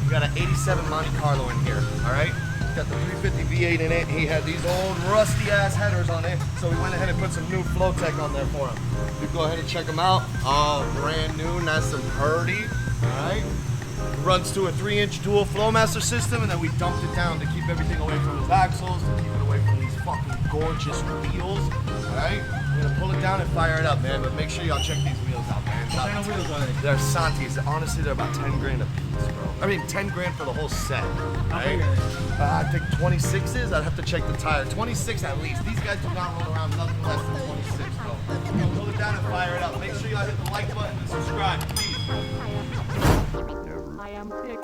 We got an 87 Monte Carlo in here, all right? Got the 350 V8 in it. He had these old rusty ass headers on it, so we went ahead and put some new Flowtech on there for him. You go ahead and check them out. Oh, brand new, nice and purdy, all right? Runs to a 3-inch dual flowmaster system, and then we dumped it down to keep everything away from his axles, to keep it away from these fucking gorgeous wheels, all right? We're gonna pull it down and fire it up, man, but make sure y'all check these wheels out, man. What kind of wheels are they? They're Santis. Honestly, they're about 10 grand a piece, bro. I mean, 10 grand for the whole set, right? I think 26s. I'd have to check the tire. 26 at least. These guys do not roll around nothing less than 26, bro. Pull it down and fire it up. Make sure y'all hit the like button and subscribe, please. I am sick.